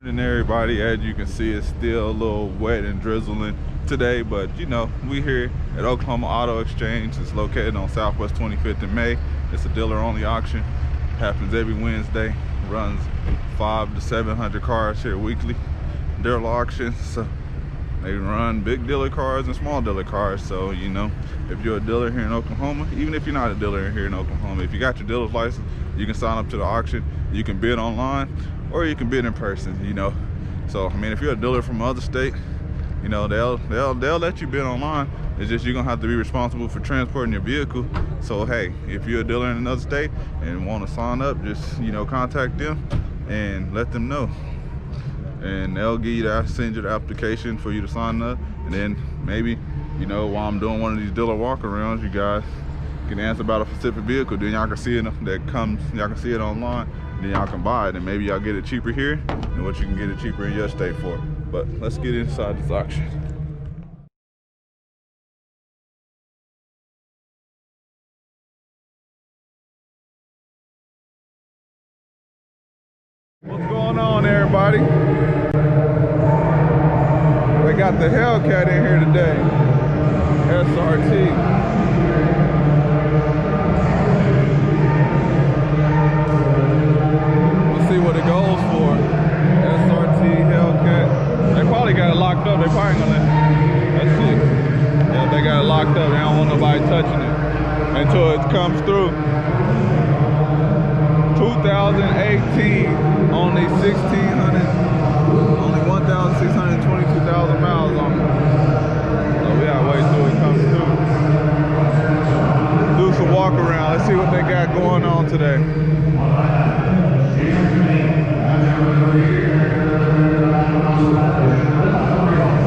And everybody, as you can see, it's still a little wet and drizzling today, but you know, we here at Oklahoma Auto Exchange. It's located on Southwest 25th and May. It's a dealer only auction, happens every Wednesday, runs 500 to 700 cars here weekly. Dealer auctions, so they run big dealer cars and small dealer cars. So you know, if you're a dealer here in Oklahoma, even if you're not a dealer here in Oklahoma, if you got your dealer's license, you can sign up to the auction. You can bid online or you can bid in person, you know. So I mean, if you're a dealer from another state, you know, they'll let you bid online. It's just you're gonna have to be responsible for transporting your vehicle. So hey, if you're a dealer in another state and want to sign up, just, you know, contact them and let them know, and they'll give you that, send you the application for you to sign up. And then maybe, you know, while I'm doing one of these dealer walk-arounds, you guys can answer about a specific vehicle. Then y'all can see it y'all can see it online. Then y'all can buy it, and maybe y'all get it cheaper here than what you can get it cheaper in your state for. But let's get inside this auction. What's going on, everybody? They got the Hellcat in here today. SRT. See what it goes for. SRT Hellcat. They probably got it locked up. They probably gonna let's see. Yeah, they got it locked up. They don't want nobody touching it until it comes through. 2018, only 1,622,000 miles on it. So we gotta wait till it comes through. Do some walk around. Let's see what they got going on today.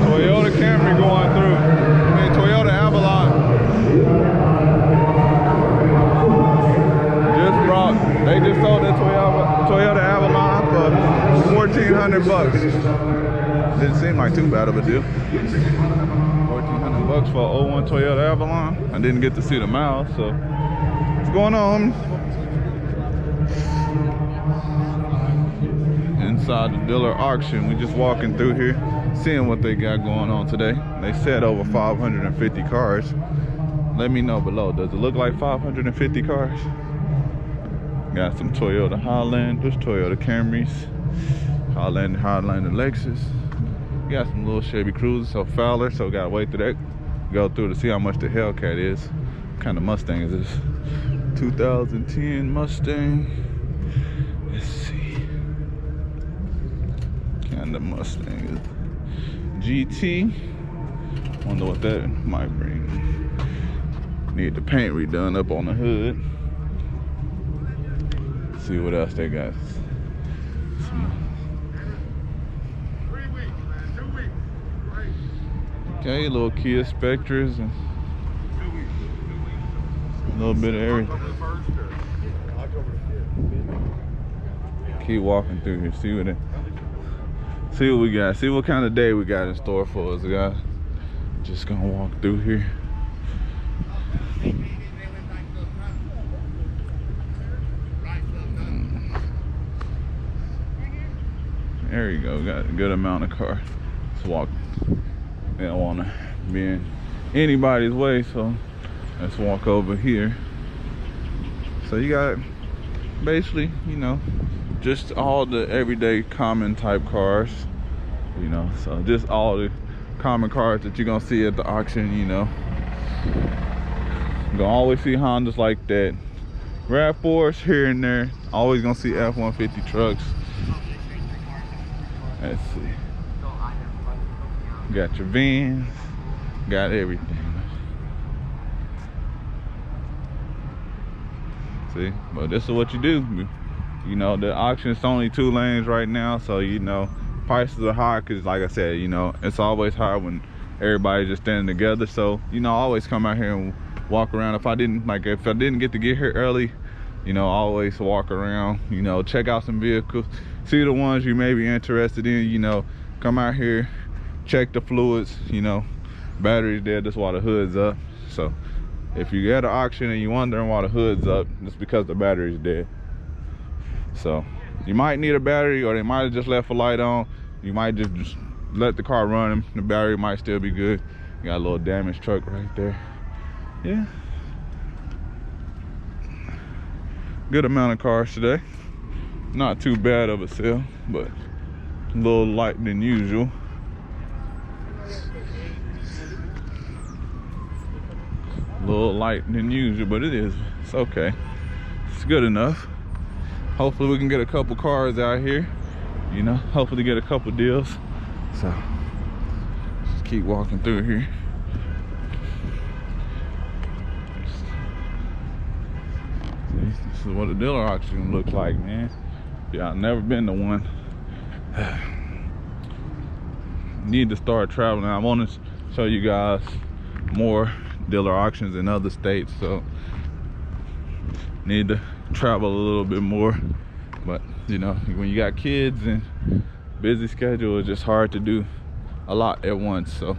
Toyota Camry going through. I mean, Toyota Avalon. They just sold that Toyota Avalon for 1,400 bucks. Didn't seem like too bad of a deal. 1,400 bucks for an 01 Toyota Avalon. I didn't get to see the miles, so what's going on? Inside the dealer auction, we just walking through here, seeing what they got going on today. They said over 550 cars. Let me know below, does it look like 550 cars? Got some Toyota Highlanders, Toyota Camrys, Highlander Lexus. Got some little Chevy Cruisers, so Fowler, so gotta wait till that go through to see how much the Hellcat is. What kind of Mustang is this? 2010 Mustang. Let's see. Kind of Mustang is GT. Wonder what that might bring. Need the paint redone up on the hood. See what else they got. Okay, little Kia Spectras and a little bit of everything. Keep walking through here, see what we got. See what kind of day we got in store for us, guys. Just gonna walk through here. There you go, got a good amount of cars. Let's walk. They don't want to be in anybody's way, so let's walk over here. So you got basically, you know, just all the everyday common type cars, you know, so just all the common cars that you're gonna see at the auction, you know. You're gonna always see Hondas like that, RAV4s here and there, always gonna see F-150 trucks. Let's see. Got your vans, got everything. See, but this is what you do. You know, the auction is only 2 lanes right now, so you know, prices are high because, like I said, you know, it's always hard when everybody's just standing together. So, you know, I always come out here and walk around. If I didn't get to get here early, you know, always walk around, you know, check out some vehicles, see the ones you may be interested in, you know, come out here, check the fluids, you know, batteries dead, that's why the hood's up. So if you at an auction and you're wondering why the hood's up, it's because the battery's dead. So You might need a battery, or they might have just left a light on. You might just let the car run, and the battery might still be good. You got a little damaged truck right there. Yeah. Good amount of cars today. Not too bad of a sale, but a little light than usual. A little light than usual, but it's okay. It's good enough. Hopefully we can get a couple cars out here, you know, hopefully get a couple deals. So just keep walking through here. This is what a dealer auction looks like, man. Yeah, I've never been to one. Need to start traveling. I want to show you guys more dealer auctions in other states, so need to travel a little bit more. But you know, when you got kids and busy schedule, it's just hard to do a lot at once. So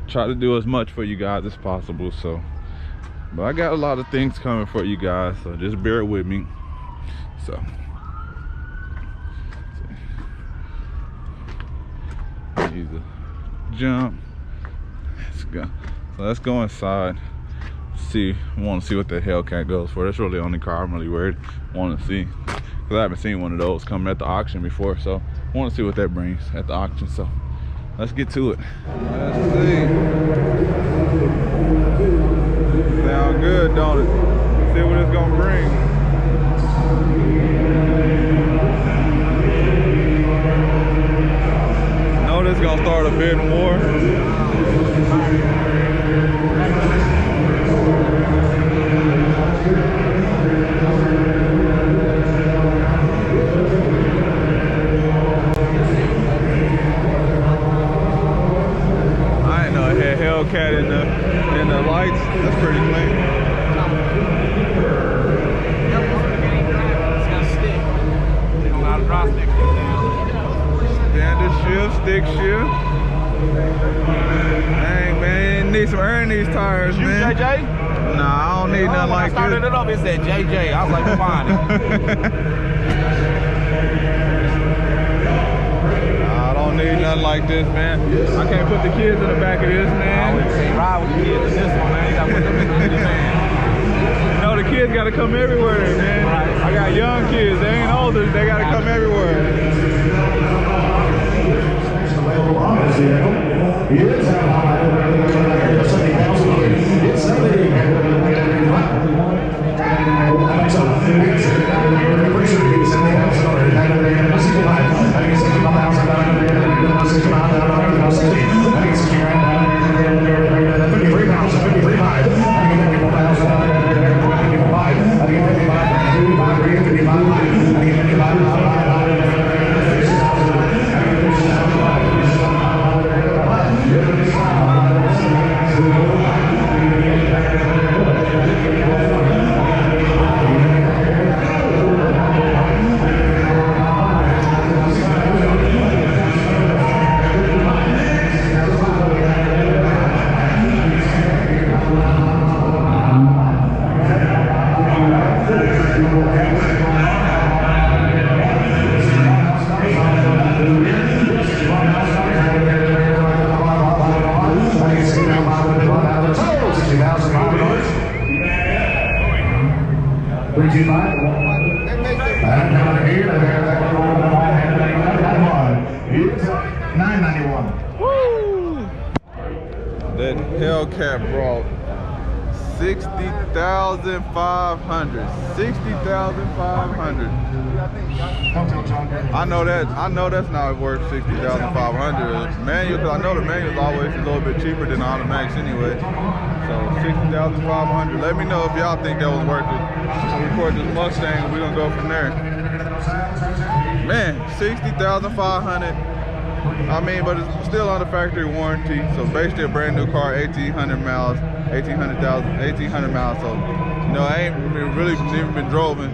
try to do as much for you guys as possible. So, but I got a lot of things coming for you guys, so just bear with me. So need to jump. Let's go. So let's go inside. See, want to see what the Hellcat goes for. That's really the only car I'm really worried. Want to see, because I haven't seen one of those coming at the auction before. So want to see what that brings at the auction. So let's get to it. Let's see. Sound good, don't it? See what it's gonna bring. Know this gonna start a bidding war. I didn't know it had Hellcat in the lights. That's pretty clean. Standard shift, stick shift. Dang, man, need some air in these tires, man. JJ? Nah, I don't need nothing like this. I started it up, it said JJ. I was like, fine. I don't need nothing like this, man. I can't put the kids in the back of this, man. I always say ride with the kids in this one, man. You gotta put them in the man. No, the kids gotta come everywhere, man. I got young kids, they ain't older, they gotta come everywhere. Woo! That Hellcat brought 60,500. 60,500. I know that's not worth 60,500 manual, because I know the manual is always a little bit cheaper than the automatics anyway. So 60,500. Let me know if y'all think that was worth it. We'll record this Mustang and we're gonna go from there. Man, 60,500. I mean, but it's still under factory warranty. So basically a brand new car, 1,800 miles, 1,800 miles. So, you know, I ain't really even been driven.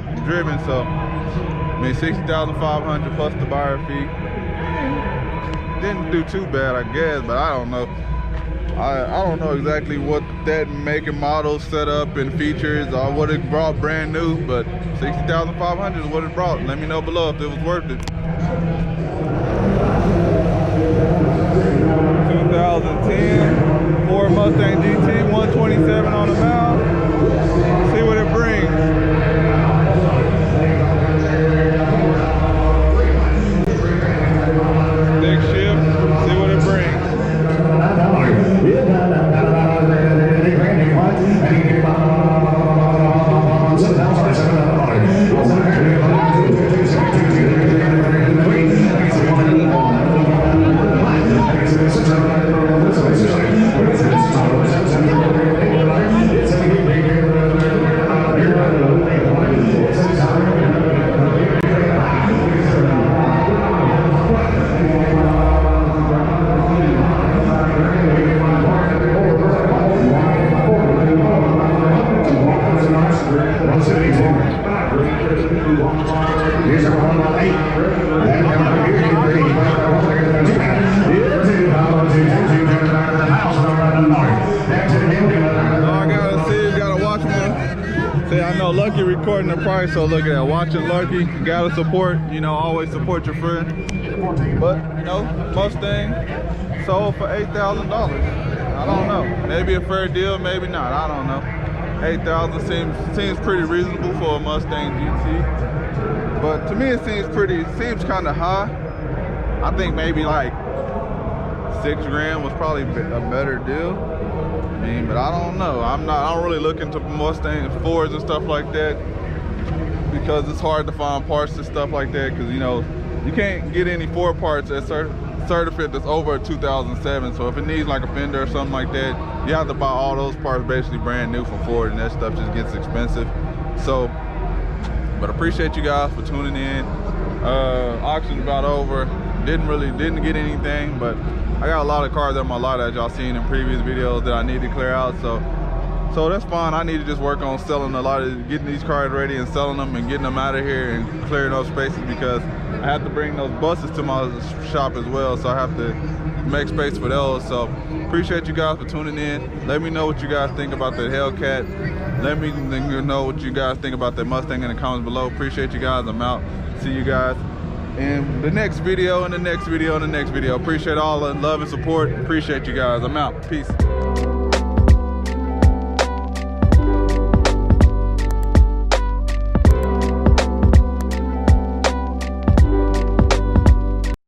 So, I mean, 60,500 plus the buyer fee. Didn't do too bad, I guess, but I don't know. I don't know exactly what that make and model setup and features or what it brought brand new, but 60,500 is what it brought. Let me know below if it was worth it. 2010 Ford Mustang GT, 127 on the mile. See what it brings. Stick shift, see what it brings. Lucky recording the price, so look at that. Watching Lucky, you gotta support, you know, always support your friend. But you know, Mustang sold for $8,000. I don't know. Maybe a fair deal, maybe not. I don't know. 8,000 seems pretty reasonable for a Mustang GT. But to me, it seems kind of high. I think maybe like $6 grand was probably a better deal. I mean, but I don't know. I don't really look into Mustangs, Fords and stuff like that because it's hard to find parts and stuff like that because, you know, you can't get any Ford parts at certificate that's over a 2007. So if it needs like a fender or something like that, you have to buy all those parts basically brand new from Ford, and that stuff just gets expensive. So, but appreciate you guys for tuning in. Auction's about over. Didn't get anything, but I got a lot of cars on my lot that y'all seen in previous videos that I need to clear out, so that's fine. I need to just work on selling getting these cars ready and selling them and getting them out of here and clearing those spaces because I have to bring those buses to my shop as well, so I have to make space for those. So appreciate you guys for tuning in. Let me know what you guys think about that Hellcat. Let me know what you guys think about that Mustang in the comments below. Appreciate you guys. I'm out. See you guys in the next video, and the next video, and the next video. Appreciate all the love and support. Appreciate you guys. I'm out. Peace.